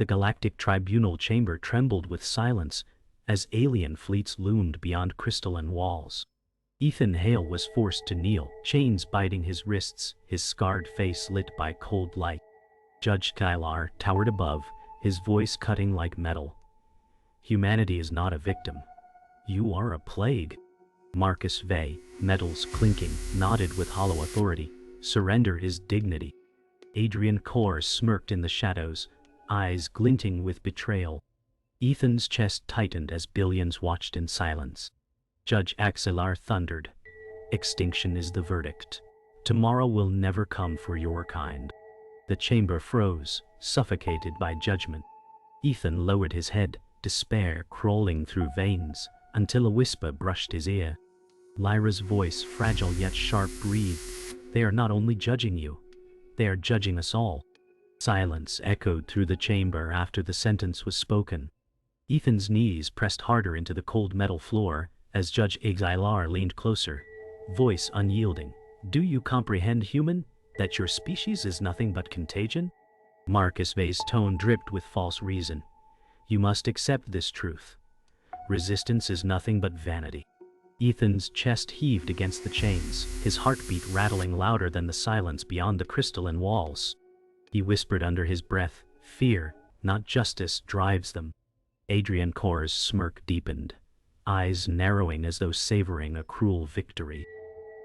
The galactic tribunal chamber trembled with silence as alien fleets loomed beyond crystalline walls. Ethan Hale was forced to kneel, chains biting his wrists, his scarred face lit by cold light. Judge Skylar towered above, his voice cutting like metal. Humanity is not a victim. You are a plague. Marcus Vey, metals clinking, nodded with hollow authority. Surrender is dignity. Adrian Kors smirked in the shadows, eyes glinting with betrayal. Ethan's chest tightened as billions watched in silence. Judge Axelar thundered. Extinction is the verdict. Tomorrow will never come for your kind. The chamber froze, suffocated by judgment. Ethan lowered his head, despair crawling through veins, until a whisper brushed his ear. Lyra's voice, fragile yet sharp, breathed. They are not only judging you, they are judging us all. Silence echoed through the chamber after the sentence was spoken. Ethan's knees pressed harder into the cold metal floor as Judge Axelar leaned closer, voice unyielding. Do you comprehend, human, that your species is nothing but contagion? Marcus Vey's tone dripped with false reason. You must accept this truth. Resistance is nothing but vanity. Ethan's chest heaved against the chains, his heartbeat rattling louder than the silence beyond the crystalline walls. He whispered under his breath, fear, not justice, drives them. Adrian Kors' smirk deepened, eyes narrowing as though savoring a cruel victory.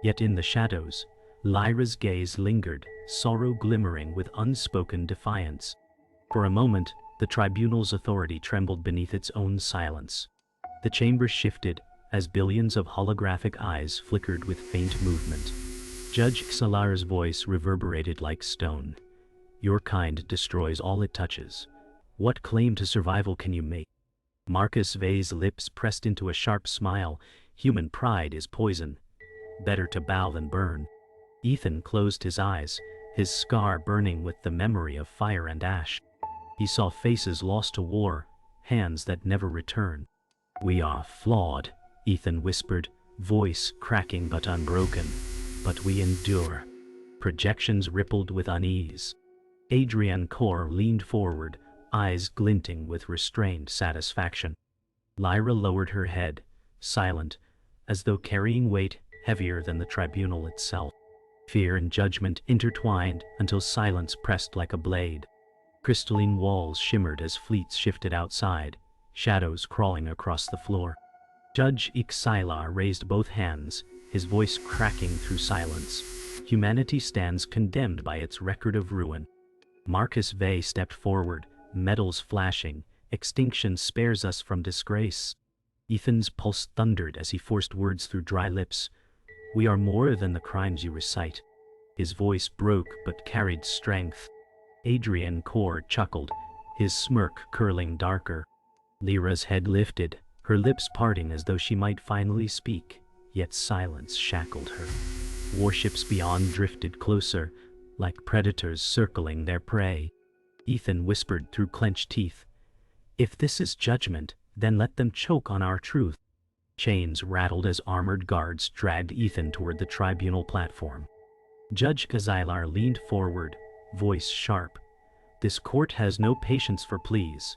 Yet in the shadows, Lyra's gaze lingered, sorrow glimmering with unspoken defiance. For a moment, the tribunal's authority trembled beneath its own silence. The chamber shifted as billions of holographic eyes flickered with faint movement. Judge Xalar's voice reverberated like stone. Your kind destroys all it touches. What claim to survival can you make? Marcus Vey's lips pressed into a sharp smile. Human pride is poison. Better to bow than burn. Ethan closed his eyes, his scar burning with the memory of fire and ash. He saw faces lost to war, hands that never return. We are flawed, Ethan whispered, voice cracking but unbroken. But we endure. Projections rippled with unease. Adrian Kors leaned forward, eyes glinting with restrained satisfaction. Lyra lowered her head, silent, as though carrying weight heavier than the tribunal itself. Fear and judgment intertwined until silence pressed like a blade. Crystalline walls shimmered as fleets shifted outside, shadows crawling across the floor. Judge Axelar raised both hands, his voice cracking through silence. Humanity stands condemned by its record of ruin. Marcus Vey stepped forward, metals flashing. Extinction spares us from disgrace. Ethan's pulse thundered as he forced words through dry lips. We are more than the crimes you recite. His voice broke but carried strength. Adrian Kors chuckled, his smirk curling darker. Lyra's head lifted, her lips parting as though she might finally speak, yet silence shackled her. Warships beyond drifted closer, like predators circling their prey. Ethan whispered through clenched teeth, if this is judgment, then let them choke on our truth. Chains rattled as armored guards dragged Ethan toward the tribunal platform. Judge Axelar leaned forward, voice sharp. This court has no patience for pleas.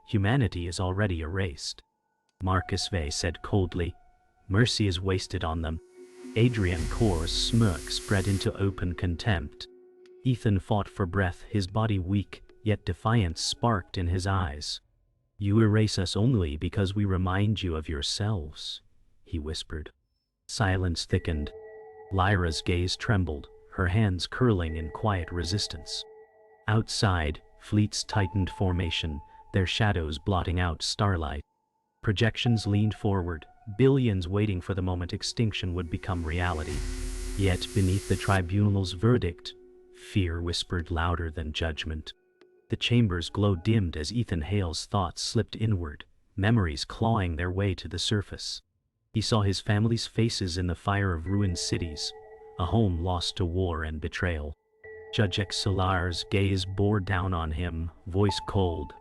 Humanity is already erased. Marcus Vey said coldly, mercy is wasted on them. Adrian Kors' smirk spread into open contempt. Ethan fought for breath, his body weak, yet defiance sparked in his eyes. You erase us only because we remind you of yourselves, he whispered. Silence thickened. Lyra's gaze trembled, her hands curling in quiet resistance. Outside, fleets tightened formation, their shadows blotting out starlight. Projections leaned forward, billions waiting for the moment extinction would become reality. Yet beneath the tribunal's verdict, fear whispered louder than judgment. The chamber's glow dimmed as Ethan Hale's thoughts slipped inward, memories clawing their way to the surface. He saw his family's faces in the fire of ruined cities, a home lost to war and betrayal. Judge Axelar's gaze bore down on him, voice cold.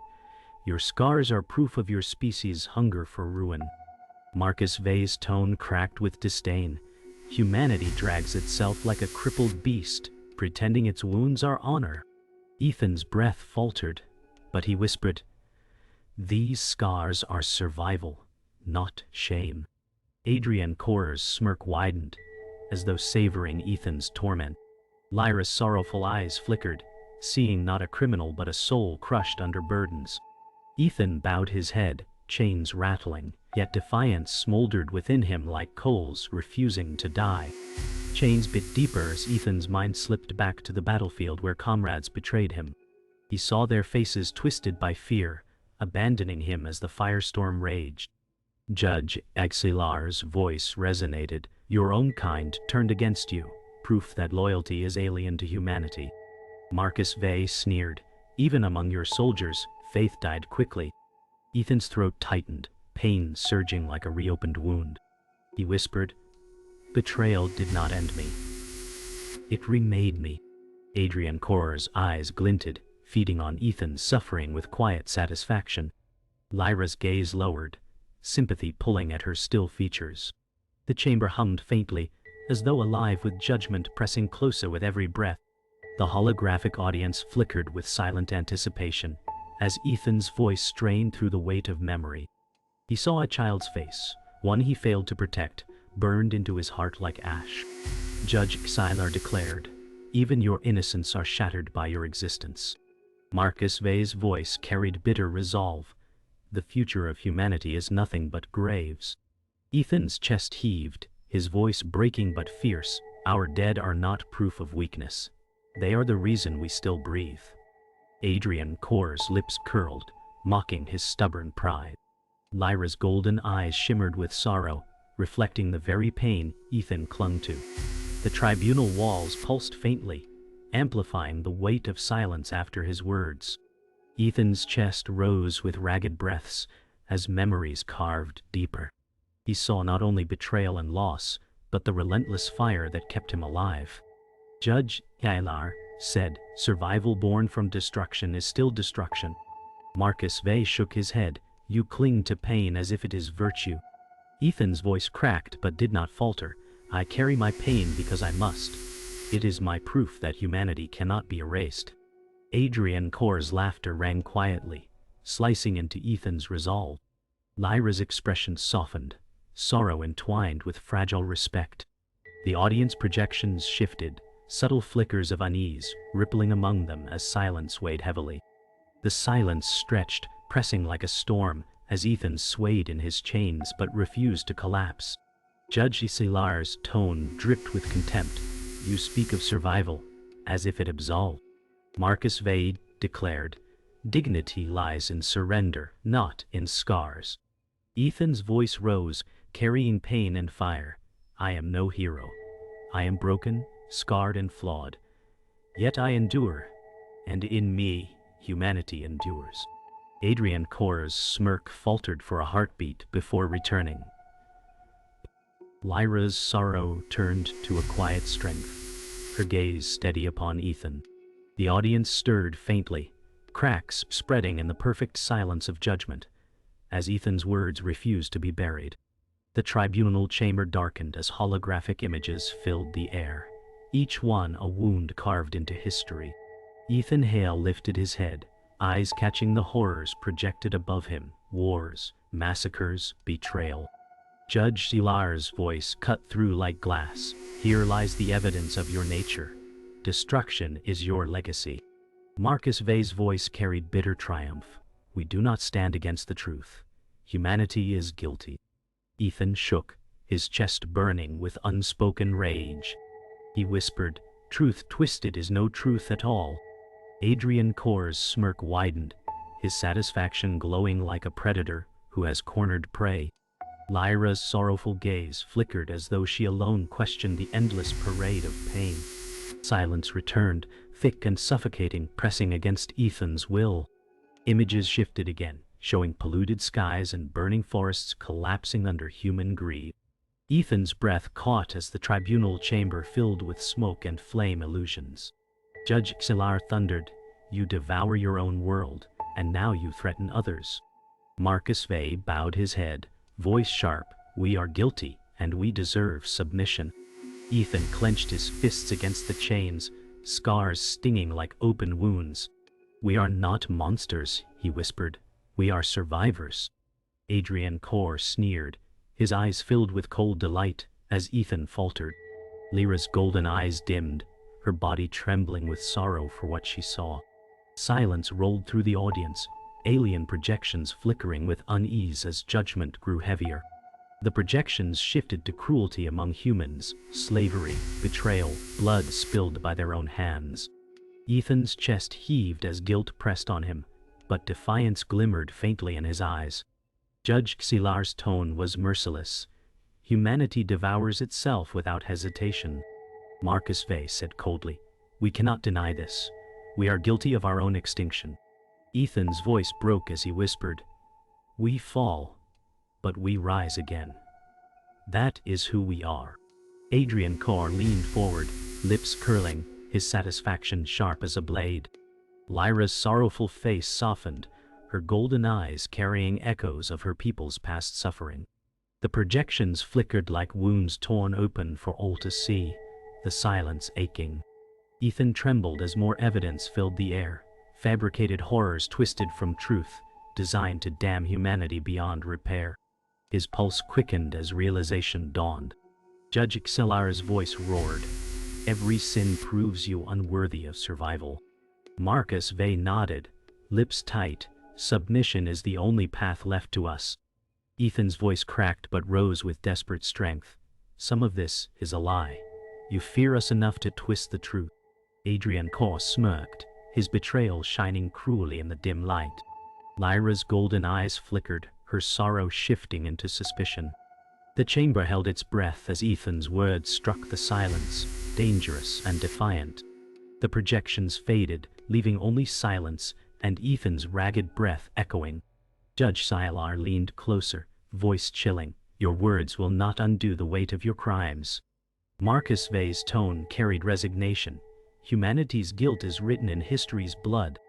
Your scars are proof of your species' hunger for ruin. Marcus Vey's tone cracked with disdain. Humanity drags itself like a crippled beast, pretending its wounds are honor. Ethan's breath faltered. but he whispered, "These scars are survival, not shame." Adrian Corr's smirk widened, as though savoring Ethan's torment. Lyra's sorrowful eyes flickered, seeing not a criminal but a soul crushed under burdens. Ethan bowed his head, chains rattling, yet defiance smoldered within him like coals refusing to die. Chains bit deeper as Ethan's mind slipped back to the battlefield where comrades betrayed him. He saw their faces twisted by fear, abandoning him as the firestorm raged. Judge Axilar's voice resonated, "Your own kind turned against you, proof that loyalty is alien to humanity." Marcus Vey sneered, "Even among your soldiers, faith died quickly." Ethan's throat tightened, pain surging like a reopened wound. He whispered, "Betrayal did not end me. It remade me." Adrian Corr's eyes glinted, feeding on Ethan's suffering with quiet satisfaction. Lyra's gaze lowered, sympathy pulling at her still features. The chamber hummed faintly, as though alive with judgment pressing closer with every breath. The holographic audience flickered with silent anticipation, as Ethan's voice strained through the weight of memory. He saw a child's face, one he failed to protect, burned into his heart like ash. Judge Xylar declared, "Even your innocents are shattered by your existence." Marcus Vey's voice carried bitter resolve. "The future of humanity is nothing but graves." Ethan's chest heaved, his voice breaking but fierce. "Our dead are not proof of weakness. They are the reason we still breathe." Adrian Corr's lips curled, mocking his stubborn pride. Lyra's golden eyes shimmered with sorrow, reflecting the very pain Ethan clung to. The tribunal walls pulsed faintly, amplifying the weight of silence after his words. Ethan's chest rose with ragged breaths as memories carved deeper. He saw not only betrayal and loss, but the relentless fire that kept him alive. Judge Hale said, "Survival born from destruction is still destruction." Marcus Vey shook his head, "You cling to pain as if it is virtue." Ethan's voice cracked but did not falter. "I carry my pain because I must. It is my proof that humanity cannot be erased." Adrian Corr's laughter rang quietly, slicing into Ethan's resolve. Lyra's expression softened, sorrow entwined with fragile respect. The audience projections shifted, subtle flickers of unease rippling among them as silence weighed heavily. The silence stretched, pressing like a storm, as Ethan swayed in his chains but refused to collapse. Judge Isilar's tone dripped with contempt. "You speak of survival, as if it absolved." Marcus Vey declared, "Dignity lies in surrender, not in scars." Ethan's voice rose, carrying pain and fire. "I am no hero. I am broken, scarred and flawed. Yet I endure, and in me, humanity endures." Adrian Corr's smirk faltered for a heartbeat before returning. Lyra's sorrow turned to a quiet strength, her gaze steady upon Ethan. The audience stirred faintly, cracks spreading in the perfect silence of judgment, as Ethan's words refused to be buried. The tribunal chamber darkened as holographic images filled the air, each one a wound carved into history. Ethan Hale lifted his head, eyes catching the horrors projected above him: wars, massacres, betrayal. Judge Silar's voice cut through like glass. "Here lies the evidence of your nature. Destruction is your legacy." Marcus Vey's voice carried bitter triumph. "We do not stand against the truth. Humanity is guilty." Ethan shook, his chest burning with unspoken rage. He whispered, "Truth twisted is no truth at all." Adrian Corr's smirk widened, his satisfaction glowing like a predator who has cornered prey. Lyra's sorrowful gaze flickered as though she alone questioned the endless parade of pain. Silence returned, thick and suffocating, pressing against Ethan's will. Images shifted again, showing polluted skies and burning forests collapsing under human greed. Ethan's breath caught as the tribunal chamber filled with smoke and flame illusions. Judge Xilar thundered, "You devour your own world, and now you threaten others." Marcus Vey bowed his head, voice sharp, "We are guilty, and we deserve submission." Ethan clenched his fists against the chains, scars stinging like open wounds. "We are not monsters," he whispered. "We are survivors." Adrian Core sneered, his eyes filled with cold delight as Ethan faltered. Lyra's golden eyes dimmed, her body trembling with sorrow for what she saw. Silence rolled through the audience, alien projections flickering with unease as judgment grew heavier. The projections shifted to cruelty among humans, slavery, betrayal, blood spilled by their own hands. Ethan's chest heaved as guilt pressed on him, but defiance glimmered faintly in his eyes. Judge Xilar's tone was merciless. "Humanity devours itself without hesitation." Marcus Vey said coldly, "We cannot deny this. We are guilty of our own extinction." Ethan's voice broke as he whispered, "We fall, but we rise again. That is who we are." Adrian Core leaned forward, lips curling, his satisfaction sharp as a blade. Lyra's sorrowful face softened, her golden eyes carrying echoes of her people's past suffering. The projections flickered like wounds torn open for all to see, the silence aching. Ethan trembled as more evidence filled the air, fabricated horrors twisted from truth, designed to damn humanity beyond repair. His pulse quickened as realization dawned. Judge Xilar's voice roared, "Every sin proves you unworthy of survival." Marcus Vey nodded, lips tight. "Submission is the only path left to us." Ethan's voice cracked but rose with desperate strength. "Some of this is a lie. You fear us enough to twist the truth." Adrian Core smirked, his betrayal shining cruelly in the dim light. Lyra's golden eyes flickered, her sorrow shifting into suspicion. The chamber held its breath as Ethan's words struck the silence, dangerous and defiant. The projections faded, leaving only silence and Ethan's ragged breath echoing. Judge Xilar leaned closer, voice chilling, "Your words will not undo the weight of your crimes." Marcus Vey's tone carried resignation. "Humanity's guilt is written in history's blood."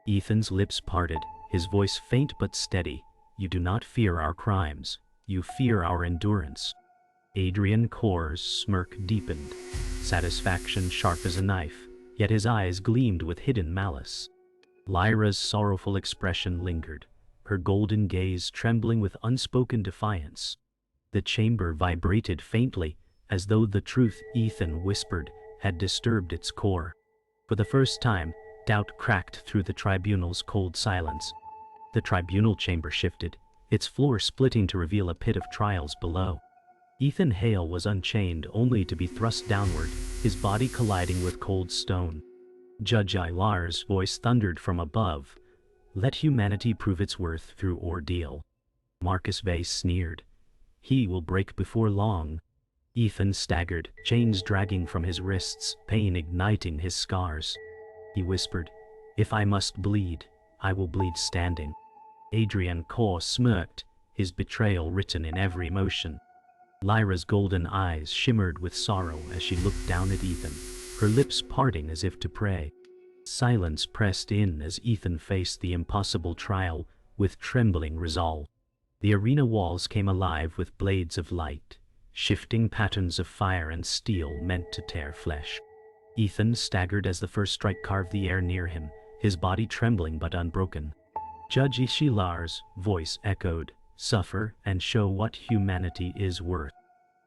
Ethan's lips parted, his voice faint but steady. "You do not fear our crimes. You fear our endurance." Adrian Core's smirk deepened, satisfaction sharp as a knife, yet his eyes gleamed with hidden malice. Lyra's sorrowful expression lingered, her golden gaze trembling with unspoken defiance. The chamber vibrated faintly, as though the truth Ethan whispered had disturbed its core. For the first time, doubt cracked through the tribunal's cold silence. The tribunal chamber shifted, its floor splitting to reveal a pit of trials below. Ethan Hale was unchained only to be thrust downward, his body colliding with cold stone. Judge Xilar's voice thundered from above, "Let humanity prove its worth through ordeal." Marcus Vey sneered, "He will break before long." Ethan staggered, chains dragging from his wrists, pain igniting his scars. He whispered, "If I must bleed, I will bleed standing." Adrian Core smirked, his betrayal written in every motion. Lyra's golden eyes shimmered with sorrow as she looked down at Ethan, her lips parting as if to pray. Silence pressed in as Ethan faced the impossible trial with trembling resolve. The arena walls came alive with blades of light, shifting patterns of fire and steel meant to tear flesh. Ethan staggered as the first strike carved the air near him, his body trembling but unbroken. Judge Xilar's voice echoed, "Suffer and show what humanity is worth."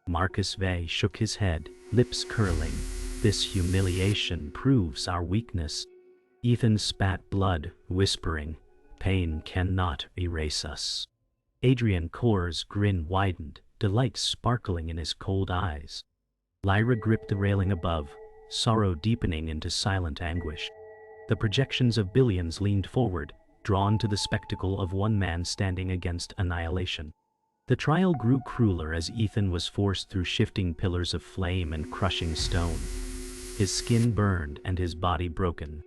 Marcus Vey shook his head, lips curling. "This humiliation proves our weakness." Ethan spat blood, whispering, "Pain cannot erase us." Adrian Core's grin widened, delight sparkling in his cold eyes. Lyra gripped the railing above, sorrow deepening into silent anguish. The projections of billions leaned forward, drawn to the spectacle of one man standing against annihilation. The trial grew crueler as Ethan was forced through shifting pillars of flame and crushing stone. His skin burned and his body broken.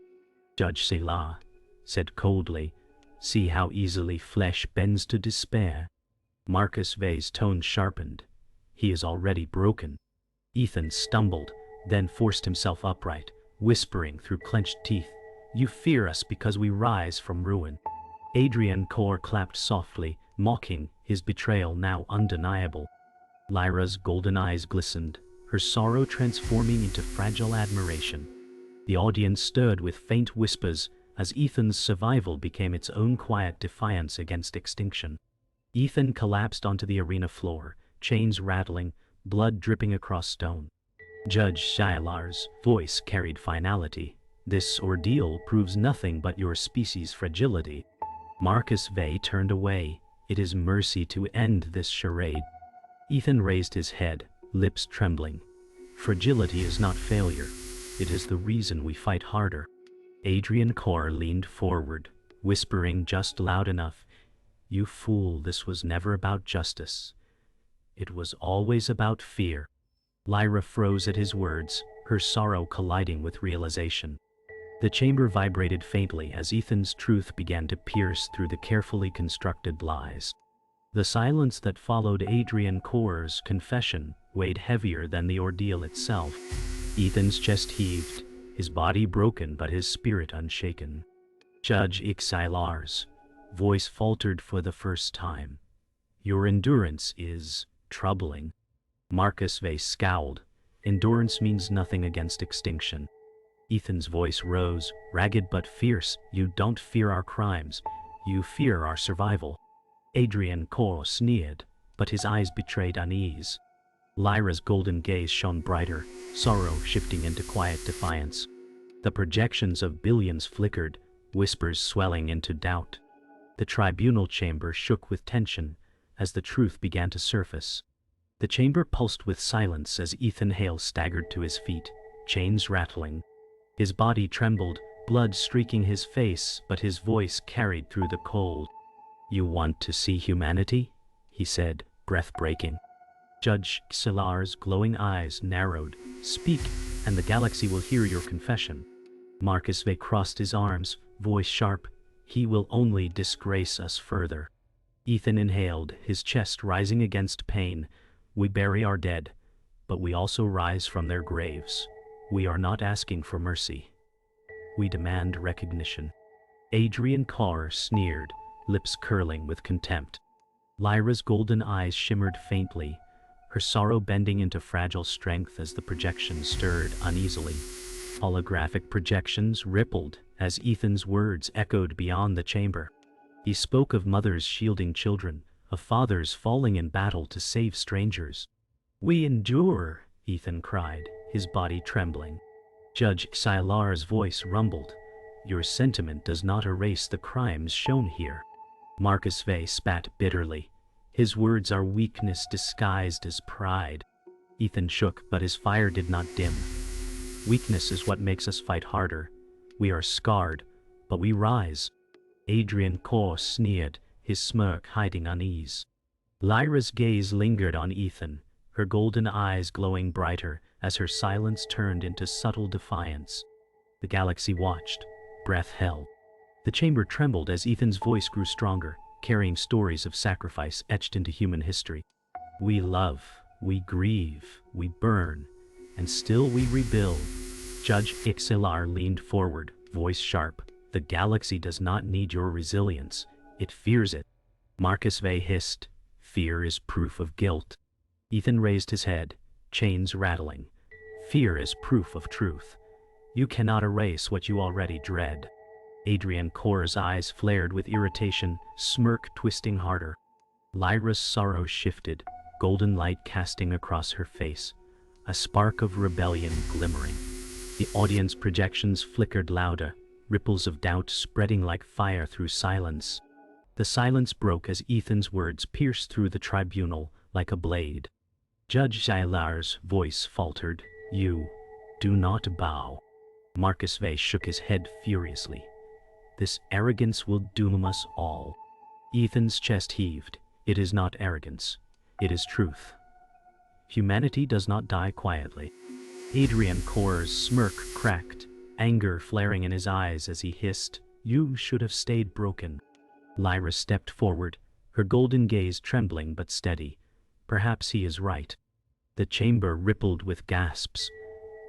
Judge Xilar said coldly, "See how easily flesh bends to despair." Marcus Vey's tone sharpened. "He is already broken." Ethan stumbled, then forced himself upright, whispering through clenched teeth, "You fear us because we rise from ruin." Adrian Core clapped softly, mocking, his betrayal now undeniable. Lyra's golden eyes glistened, her sorrow transforming into fragile admiration. The audience stirred with faint whispers, as Ethan's survival became its own quiet defiance against extinction. Ethan collapsed onto the arena floor, chains rattling, blood dripping across stone. Judge Shilar's voice carried finality. "This ordeal proves nothing but your species' fragility." Marcus Vey turned away. "It is mercy to end this charade." Ethan raised his head, lips trembling. "Fragility is not failure. It is the reason we fight harder." Adrian Corr leaned forward, whispering just loud enough, "You fool, this was never about justice. It was always about fear." Lyra froze at his words, her sorrow colliding with realization. The chamber vibrated faintly as Ethan's truth began to pierce through the carefully constructed lies. The silence that followed Adrian Corr's confession weighed heavier than the ordeal itself. Ethan's chest heaved, his body broken but his spirit unshaken. Judge Ixylar's voice faltered for the first time. "Your endurance is troubling." Marcus Vey scowled. "Endurance means nothing against extinction." Ethan's voice rose, ragged but fierce. "You don't fear our crimes. You fear our survival." Adrian Corr sneered, but his eyes betrayed unease. Lyra's golden gaze shone brighter, sorrow shifting into quiet defiance. The projections of billions flickered, whispers swelling into doubt. The tribunal chamber shook with tension as the truth began to surface. The chamber pulsed with silence as Ethan Hale staggered to his feet, chains rattling. His body trembled, blood streaking his face, but his voice carried through the cold. "You want to see humanity?" he said, breath-breaking. Judge Xilar's glowing eyes narrowed. "Speak, and the galaxy will hear your confession." Marcus Vey crossed his arms, voice sharp. "He will only disgrace us further." Ethan inhaled, his chest rising against pain. "We bury our dead, but we also rise from their graves. We are not asking for mercy. We demand recognition." Adrian Corr sneered, lips curling with contempt. Lyra's golden eyes shimmered faintly, her sorrow bending into fragile strength as the projections stirred uneasily. Holographic projections rippled as Ethan's words echoed beyond the chamber. He spoke of mothers shielding children, of fathers falling in battle to save strangers. "We endure," Ethan cried, his body trembling. Judge Xilar's voice rumbled. "Your sentiment does not erase the crimes shown here." Marcus Vey spat bitterly. "His words are weakness disguised as pride." Ethan shook, but his fire did not dim. "Weakness is what makes us fight harder. We are scarred, but we rise." Adrian Corr sneered, his smirk hiding unease. Lyra's gaze lingered on Ethan, her golden eyes glowing brighter as her silence turned into subtle defiance. The galaxy watched, breath held. The chamber trembled as Ethan's voice grew stronger, carrying stories of sacrifice etched into human history. "We love, we grieve, we burn, and still we rebuild." Judge Ixylar leaned forward, voice sharp. "The galaxy does not need your resilience, it fears it." Marcus Vey hissed, "Fear is proof of guilt." Ethan raised his head, chains rattling. "Fear is proof of truth. You cannot erase what you already dread." Adrian Corr's eyes flared with irritation, smirk twisting harder. Lyra's sorrow shifted, golden light casting across her face, a spark of rebellion glimmering. The audience projections flickered louder, ripples of doubt spreading like fire through silence. The silence broke as Ethan's words pierced through the tribunal like a blade. Judge Xilar's voice faltered. "You do not bow." Marcus Vey shook his head furiously. "This arrogance will doom us all." Ethan's chest heaved. "It is not arrogance. It is truth. Humanity does not die quietly." Adrian Corr's smirk cracked, anger flaring in his eyes as he hissed, "You should have stayed broken." Lyra stepped forward, her golden gaze trembling but steady. "Perhaps he is right." The chamber rippled with gasps,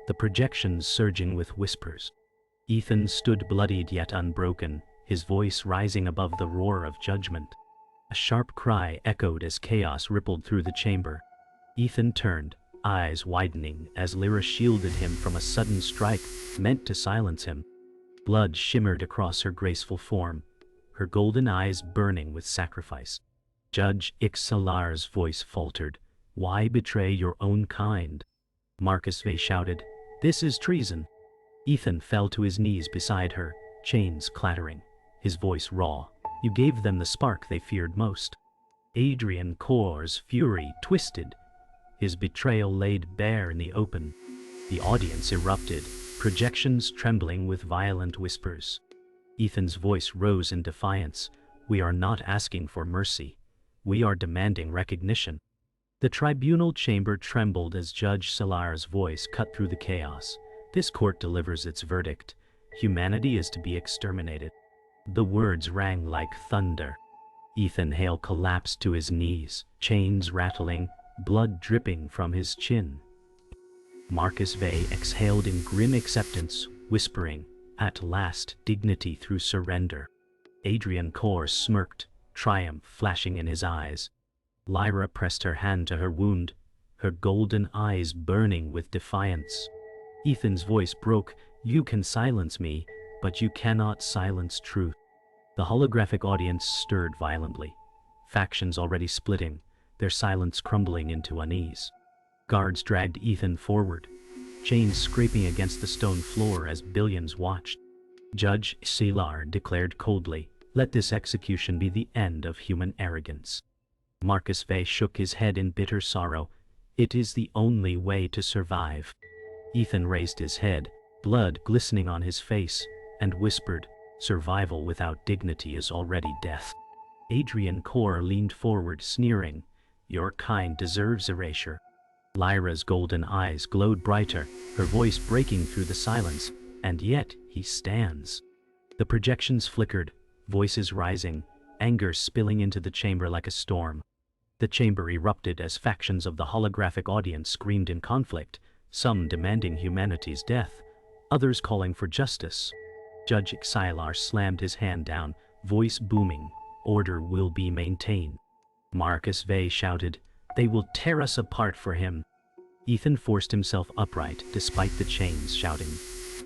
the projections surging with whispers. Ethan stood bloodied yet unbroken, his voice rising above the roar of judgment. A sharp cry echoed as chaos rippled through the chamber. Ethan turned, eyes widening as Lyra shielded him from a sudden strike meant to silence him. Blood shimmered across her graceful form, her golden eyes burning with sacrifice. Judge Ixalar's voice faltered. "Why betray your own kind?" Marcus Vey shouted, "This is treason." Ethan fell to his knees beside her, chains clattering, his voice raw. "You gave them the spark they feared most." Adrian Corr's fury twisted, his betrayal laid bare in the open. The audience erupted, projections trembling with violent whispers. Ethan's voice rose in defiance. "We are not asking for mercy. We are demanding recognition." The tribunal chamber trembled as Judge Salar's voice cut through the chaos. "This court delivers its verdict. Humanity is to be exterminated." The words rang like thunder. Ethan Hale collapsed to his knees, chains rattling, blood dripping from his chin. Marcus Vey exhaled in grim acceptance, whispering, "At last, dignity through surrender." Adrian Corr smirked, triumph flashing in his eyes. Lyra pressed her hand to her wound, her golden eyes burning with defiance. Ethan's voice broke, "You can silence me, but you cannot silence truth." The holographic audience stirred violently, factions already splitting, their silence crumbling into unease. Guards dragged Ethan forward, chains scraping against the stone floor as billions watched. Judge Salar declared coldly, "Let this execution be the end of human arrogance." Marcus Vey shook his head in bitter sorrow. "It is the only way to survive." Ethan raised his head, blood glistening on his face, and whispered, "Survival without dignity is already death." Adrian Corr leaned forward, sneering, "Your kind deserves erasure." Lyra's golden eyes glowed brighter, her voice breaking through the silence, "And yet he stands." The projections flickered, voices rising, anger spilling into the chamber like a storm. The chamber erupted as factions of the holographic audience screamed in conflict, some demanding humanity's death, others calling for justice. Judge Ixalar slammed his hand down, voice booming, "Order will be maintained." Marcus Vey shouted, "They will tear us apart for him." Ethan forced himself upright despite the chains, shouting,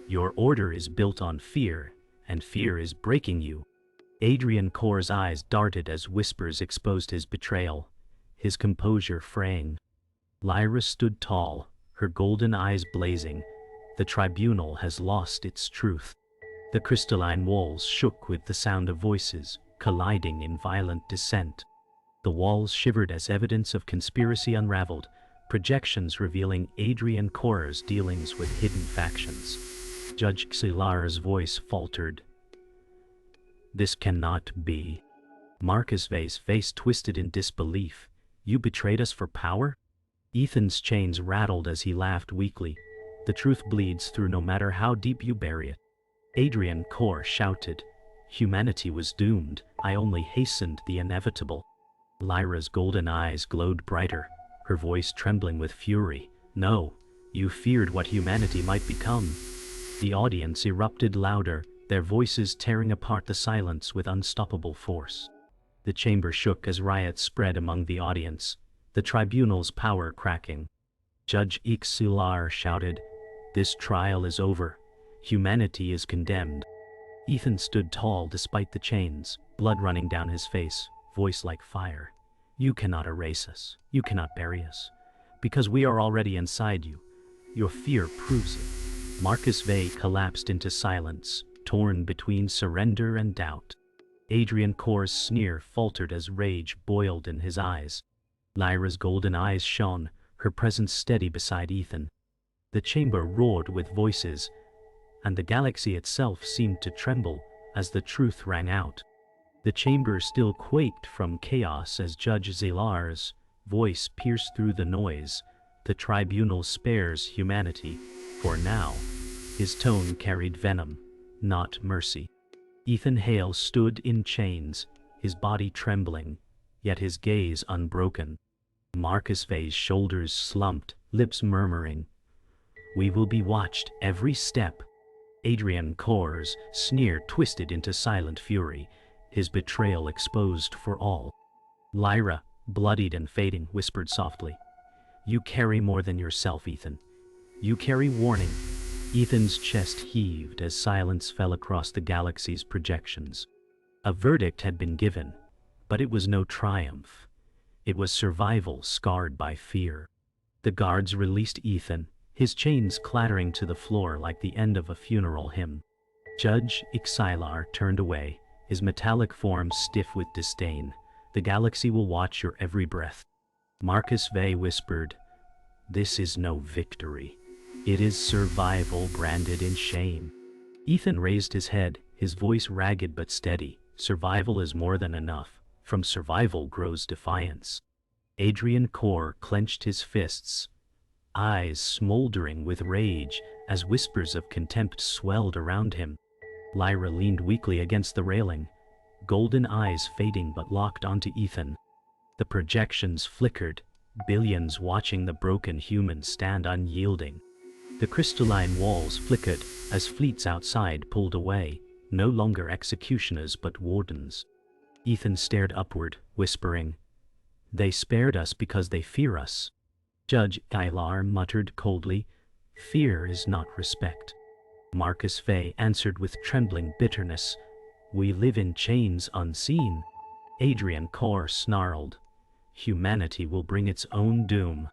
"Your order is built on fear, and fear is breaking you." Adrian Corr's eyes darted as whispers exposed his betrayal, his composure fraying. Lyra stood tall, her golden eyes blazing. The tribunal has lost its truth. The crystalline walls shook with the sound of voices, colliding in violent dissent. The walls shivered as evidence of conspiracy unraveled, projections revealing Adrian Corr's dealings with hidden factions. Judge Xilar's voice faltered, "This cannot be." Marcus Vey's face twisted in disbelief. "You betrayed us for power?" Ethan's chains rattled as he laughed weakly. "The truth bleeds through no matter how deep you bury it." Adrian Corr shouted, "Humanity was doomed. I only hastened the inevitable." Lyra's golden eyes glowed brighter, her voice trembling with fury. "No, you feared what humanity might become." The audience erupted louder, their voices tearing apart the silence with unstoppable force. The chamber shook as riots spread among the audience, the tribunal's power cracking. Judge Ixalar shouted, "This trial is over. Humanity is condemned." Ethan stood tall despite the chains, blood running down his face, voice like fire. "You cannot erase us. You cannot bury us. Because we are already inside you. Your fear proves it." Marcus Vey collapsed into silence, torn between surrender and doubt. Adrian Corr's sneer faltered as rage boiled in his eyes. Lyra's golden eyes shone, her presence steady beside Ethan. The chamber roared with voices, and the galaxy itself seemed to tremble as the truth rang out. The chamber still quaked from chaos as Judge Zalar's voice pierced through the noise. "The tribunal spares humanity, for now." His tone carried venom, not mercy. Ethan Hale stood in chains, his body trembling, yet his gaze unbroken. Marcus Vey's shoulders slumped, lips murmuring, "We will be watched every step." Adrian Corr's sneer twisted into silent fury, his betrayal exposed for all. Lyra, bloodied and fading, whispered softly, "You carry more than yourself, Ethan. You carry warning." Ethan's chest heaved as silence fell across the galaxy's projections. A verdict had been given, but it was no triumph. It was survival scarred by fear. The guards released Ethan, his chains clattering to the floor like the end of a funeral hymn. Judge Extraterrestrial turned away, his metallic form stiff with disdain. The galaxy will watch your every breath. Marcus Vey whispered, "This is no victory. It is survival branded in shame." Ethan raised his head, his voice ragged but steady. Survival is more than enough. From survival grows defiance. Adrian Core clenched his fists, eyes smoldering with rage as whispers of contempt swelled around him. Lyra leaned weakly against the railing, golden eyes fading but locked onto Ethan. The projections flickered, billions watching the broken human stand unyielding. The crystalline walls flickered as fleets outside pulled away, no longer executioners but wardens. Ethan stared upward, whispering, "They spared us because they fear us." Judge Ilar muttered coldly, "Fear is not respect." Marcus Vey answered with trembling bitterness, "We live in chains unseen." Adrian Core snarled, "Humanity will bring its own doom."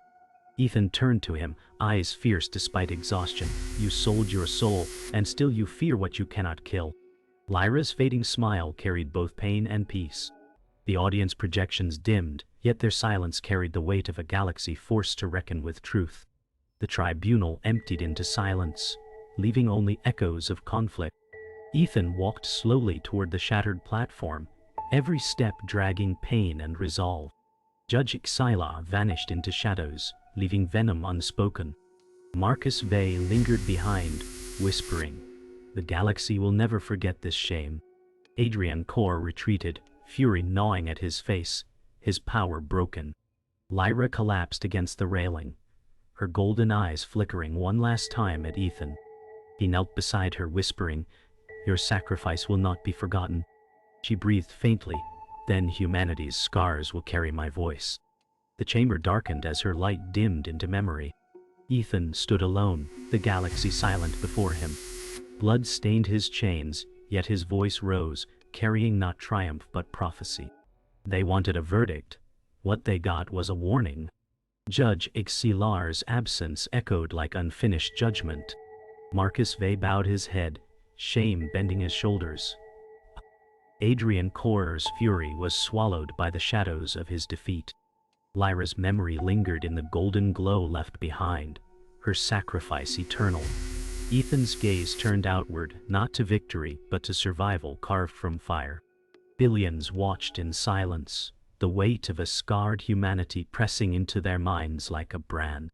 Ethan turned to him, eyes fierce despite exhaustion. "You sold your soul, and still you fear what you cannot kill." Lyra's fading smile carried both pain and peace. The audience projections dimmed, yet their silence carried the weight of a galaxy forced to reckon with truth. The tribunal emptied into silence, leaving only echoes of conflict. Ethan walked slowly toward the shattered platform, every step dragging pain and resolve. Judge Extraterrestrial vanished into shadows, leaving venom unspoken. Marcus Vey lingered behind, whispering, "The galaxy will never forget this shame." Adrian Core retreated, fury gnawing at his face, his power broken. Lyra collapsed against the railing, her golden eyes flickering one last time at Ethan. He knelt beside her, whispering, "Your sacrifice will not be forgotten." She breathed faintly, "Then humanity's scars will carry my voice." The chamber darkened as her light dimmed into memory. Ethan stood alone, the galaxy silent before him. Blood stained his chains, yet his voice rose, carrying not triumph but prophecy. They wanted a verdict. What they got was a warning. Judge Extraterrestrial's absence echoed like unfinished judgment. Marcus Vey bowed his head, shame bending his shoulders. Adrian Core's fury was swallowed by the shadows of his defeat. Lyra's memory lingered in the golden glow left behind, her sacrifice eternal. Ethan's gaze turned outward, not to victory, but to survival carved from fire. Billions watched in silence, the weight of a scarred humanity pressing into their minds like a brand.